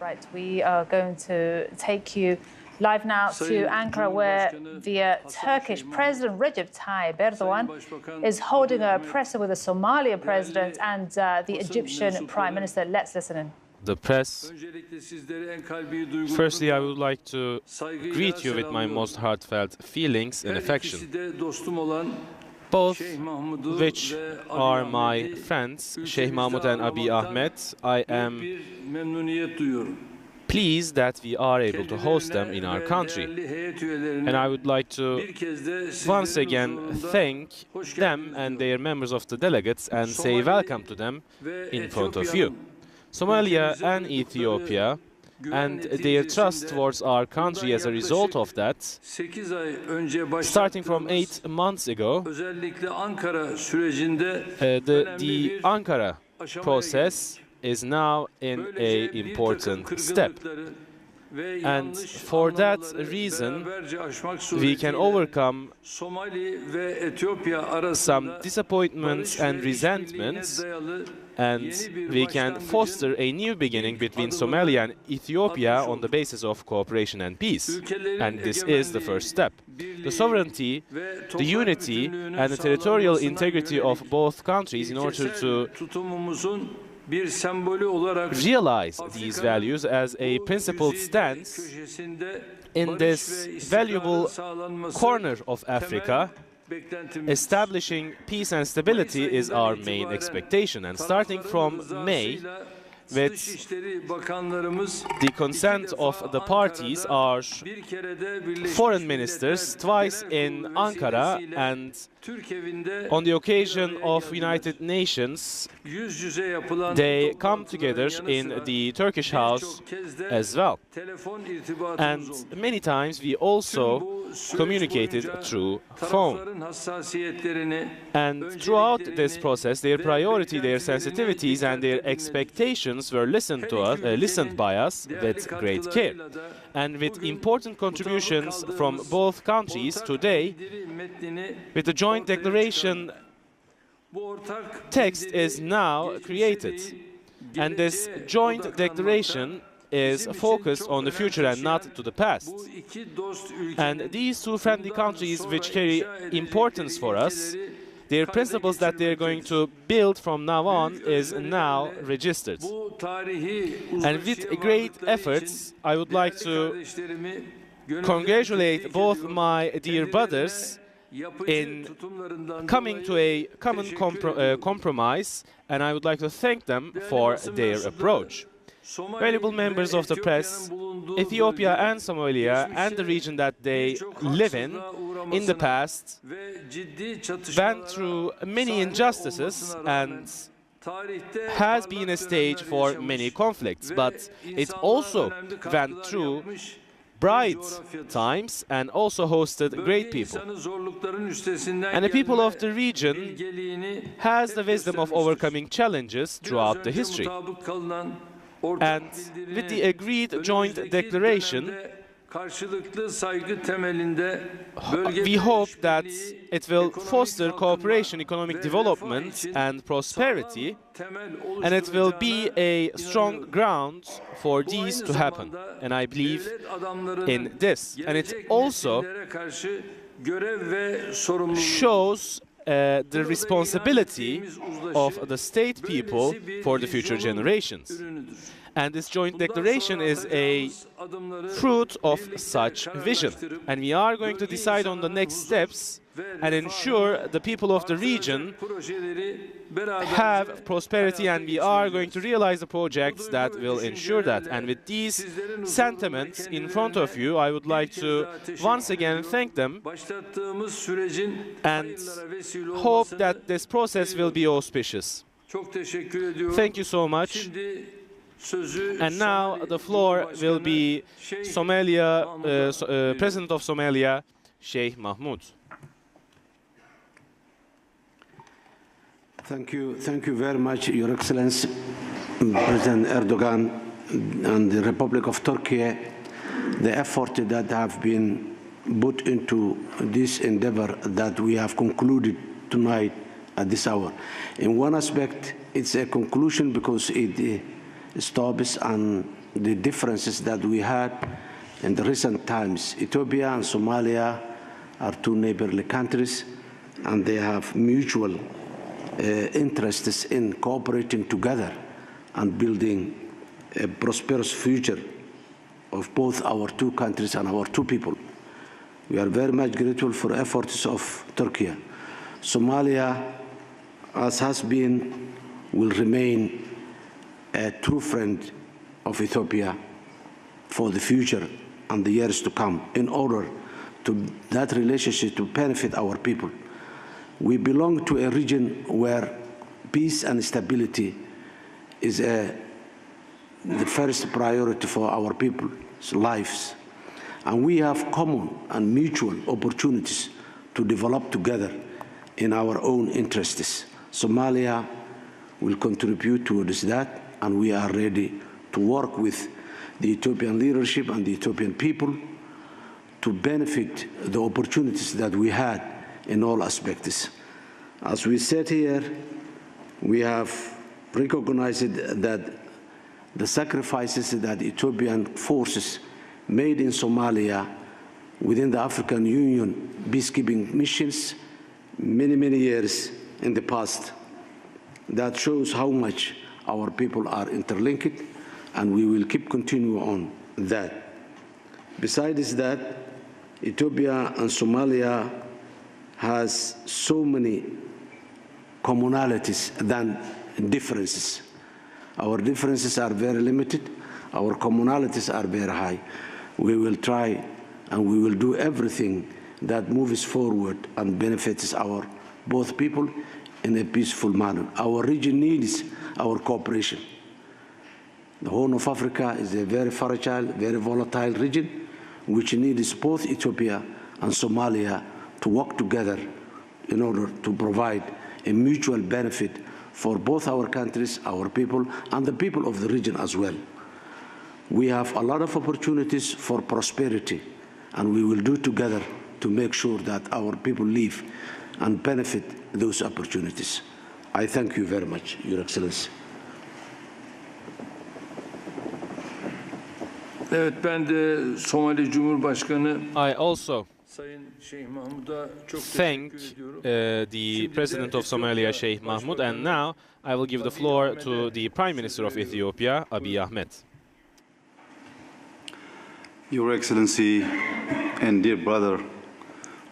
Right, we are going to take you live now to Ankara, where the Turkish President Recep Tayyip Erdogan is holding a presser with the Somalia President and the Egyptian Prime Minister. Let's listen in. The press. Firstly, I would like to greet you with my most heartfelt feelings and affection, both which are my friends, Sheikh Mahmoud and Abiy Ahmed. I am pleased that we are able to host them in our country. And I would like to once again thank them and their members of the delegates and say welcome to them in front of you. Somalia and Ethiopia and their trust towards our country as a result of that, starting from 8 months ago, the Ankara process is now in an important step. And for that reason, we can overcome some disappointments and resentments, and we can foster a new beginning between Somalia and Ethiopia on the basis of cooperation and peace. And this is the first step. The sovereignty, the unity, and the territorial integrity of both countries in order to realize these values as a principled stance in this valuable corner of Africa. Establishing peace and stability is our main expectation, and starting from May, with the consent of the parties, our foreign ministers twice in Ankara and on the occasion of United Nations, they come together in the Turkish house as well. And many times we also communicated through phone. And throughout this process, their priority, their sensitivities, and their expectations were listened by us with great care. And with important contributions from both countries, today, with the joint declaration text is now created. And this joint declaration is focused on the future and not to the past. And these two friendly countries, which carry importance for us, their principles that they're going to build from now on is now registered. And with great efforts, I would like to congratulate both my dear brothers in coming to a common compromise, and I would like to thank them for their approach. Valuable members of the press, Ethiopia and Somalia and the region that they live in the past went through many injustices and has been a stage for many conflicts, but it also went through bright times and also hosted great people. And the people of the region has the wisdom of overcoming challenges throughout the history. And with the agreed joint declaration, we hope that it will foster cooperation, economic development and prosperity, and it will be a strong ground for these to happen. And I believe in this. And it also shows the responsibility of the state people for the future generations. And this joint declaration is a fruit of such vision. And we are going to decide on the next steps and ensure the people of the region have prosperity, and we are going to realize the projects that will ensure that. And with these sentiments in front of you, I would like to once again thank them and hope that this process will be auspicious. Thank you so much. And now the floor will be President of Somalia, Sheikh Mahmoud. Thank you very much, Your Excellency, President Erdogan and the Republic of Turkey. The effort that have been put into this endeavor that we have concluded tonight at this hour. In one aspect, it's a conclusion because it stops and the differences that we had in the recent times. Ethiopia and Somalia are two neighborly countries, and they have mutual interests in cooperating together and building a prosperous future of both our two countries and our two people. We are very much grateful for efforts of Turkey. Somalia, as has been, will remain a true friend of Ethiopia for the future and the years to come, in order to that relationship to benefit our people. We belong to a region where peace and stability is the first priority for our people's lives. And we have common and mutual opportunities to develop together in our own interests. Somalia will contribute towards that, and we are ready to work with the Ethiopian leadership and the Ethiopian people to benefit the opportunities that we had in all aspects. As we said here, we have recognized that the sacrifices that Ethiopian forces made in Somalia within the African Union peacekeeping missions many years in the past. That shows how much our people are interlinked, and we will keep continuing on that. Besides that, Ethiopia and Somalia has so many commonalities than differences. Our differences are very limited. Our commonalities are very high. We will try and we will do everything that moves forward and benefits our both people in a peaceful manner. Our region needs our cooperation. The Horn of Africa is a very fragile, very volatile region, which needs both Ethiopia and Somalia to work together in order to provide a mutual benefit for both our countries, our people, and the people of the region as well. We have a lot of opportunities for prosperity, and we will do together to make sure that our people live and benefit those opportunities. I thank you very much, Your Excellency. Evet, ben de Somali Cumhurbaşkanı I also Sayın Şeyh Mahmud'a çok thank teşekkür ediyorum. the President of Somalia, Sheikh Mahmoud, and now I will give the floor to the Prime Minister of Ethiopia, Abiy Ahmed. Your Excellency and dear brother,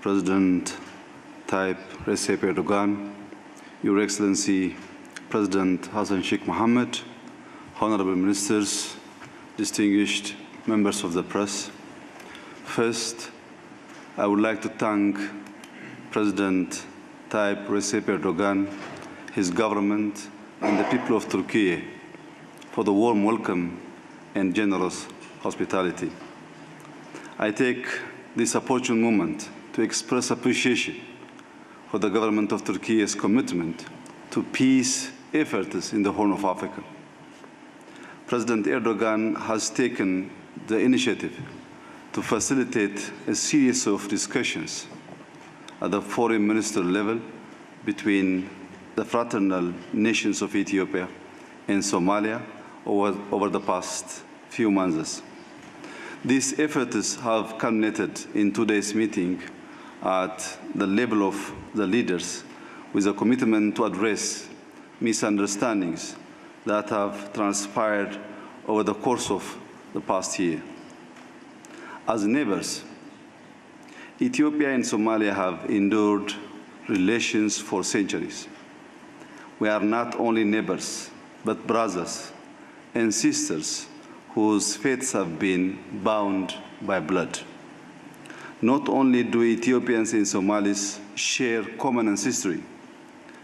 President Tayyip Recep Erdogan, Your Excellency President Hassan Sheikh Mohammed, honorable ministers, distinguished members of the press. First, I would like to thank President Tayyip Recep Erdogan, his government, and the people of Turkey for the warm welcome and generous hospitality. I take this opportune moment to express appreciation for the government of Turkey's commitment to peace efforts in the Horn of Africa. President Erdogan has taken the initiative to facilitate a series of discussions at the foreign minister level between the fraternal nations of Ethiopia and Somalia over the past few months. These efforts have culminated in today's meeting at the level of the leaders with a commitment to address misunderstandings that have transpired over the course of the past year. As neighbors, Ethiopia and Somalia have endured relations for centuries. We are not only neighbors, but brothers and sisters whose fates have been bound by blood. Not only do Ethiopians and Somalis share common ancestry,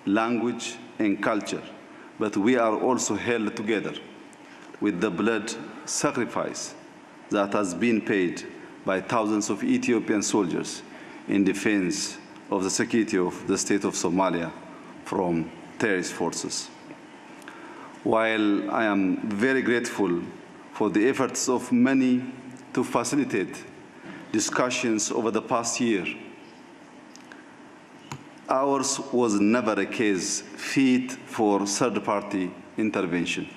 language, and culture, but we are also held together with the blood sacrifice that has been paid by thousands of Ethiopian soldiers in defense of the security of the state of Somalia from terrorist forces. While I am very grateful for the efforts of many to facilitate discussions over the past year, ours was never a case fit for third-party intervention.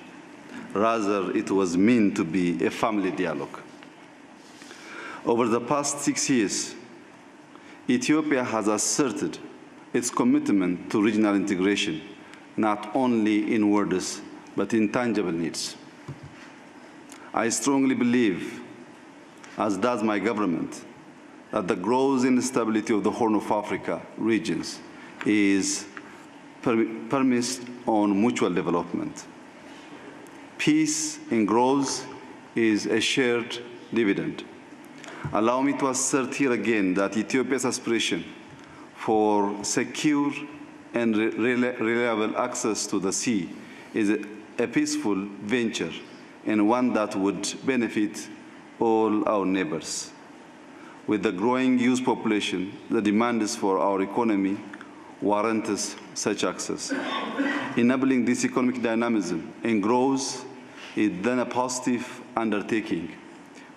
Rather, it was meant to be a family dialogue. Over the past 6 years, Ethiopia has asserted its commitment to regional integration, not only in words, but in tangible needs. I strongly believe, as does my government, that the growth and stability of the Horn of Africa regions is premised on mutual development. Peace and growth is a shared dividend. Allow me to assert here again that Ethiopia's aspiration for secure and reliable access to the sea is a peaceful venture and one that would benefit all our neighbors. With the growing youth population, the demands for our economy warrants such access. Enabling this economic dynamism and growth is then a positive undertaking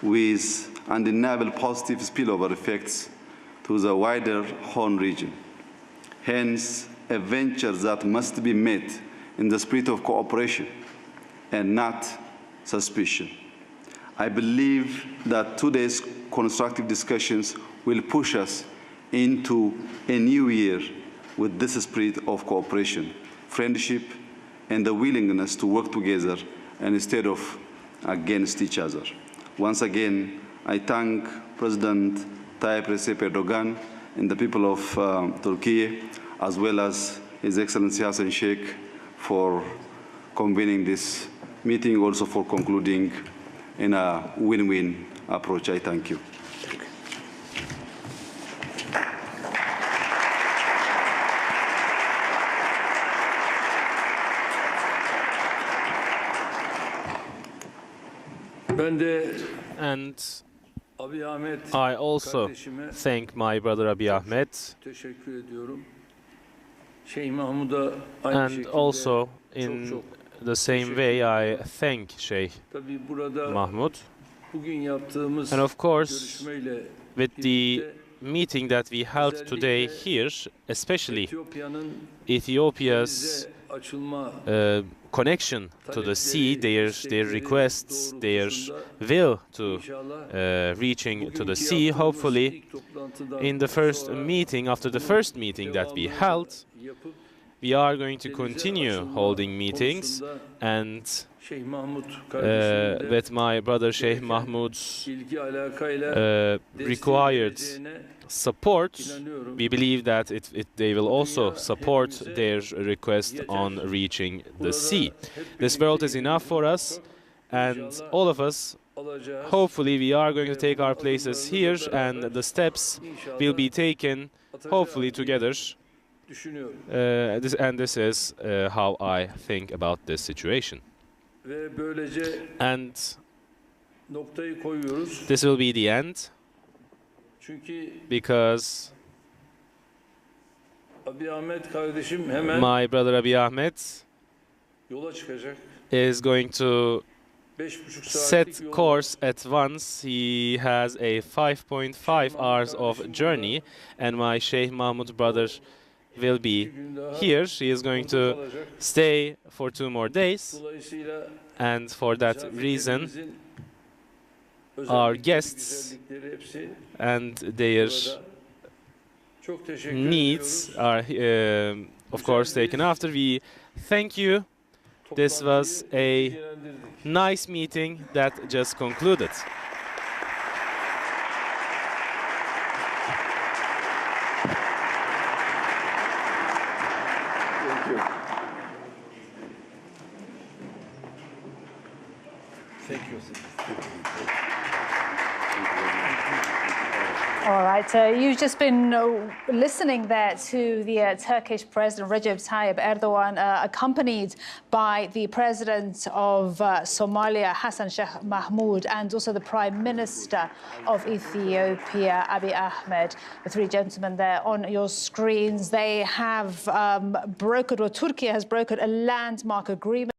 with undeniable positive spillover effects to the wider Horn region. Hence, a venture that must be made in the spirit of cooperation and not suspicion. I believe that today's constructive discussions will push us into a new year with this spirit of cooperation, friendship, and the willingness to work together instead of against each other. Once again, I thank President Tayyip Recep Erdogan and the people of Turkey, as well as His Excellency Hassan Sheikh, for convening this meeting, also for concluding in a win-win approach. I thank you. And I also thank my brother Abiy Ahmed, and also in the same way I thank Sheikh Mahmoud. And of course, with the meeting that we held today here, especially Ethiopia's connection to the sea, their requests, their will to reaching to the sea, hopefully in the first meeting, after the first meeting that we held, we are going to continue holding meetings, and with my brother Sheikh Mahmoud's required support, we believe that they will also support their request on reaching the sea. This world is enough for us, and all of us, hopefully we are going to take our places here, and the steps will be taken, hopefully together. This is how I think about this situation. And this will be the end, because my brother Abiy Ahmed is going to set course at once. He has a 5.5 hours of journey, and my Sheikh Mahmoud brother will be here. She is going to stay for 2 more days, and for that reason our guests and their needs are of course taken after. We thank you. This was a nice meeting that just concluded. All right, you've just been listening there to the Turkish President Recep Tayyip Erdogan, accompanied by the President of Somalia, Hassan Sheikh Mahmoud, and also the Prime Minister of Ethiopia, Abiy Ahmed. The 3 gentlemen there on your screens, they have brokered, or Turkey has brokered, a landmark agreement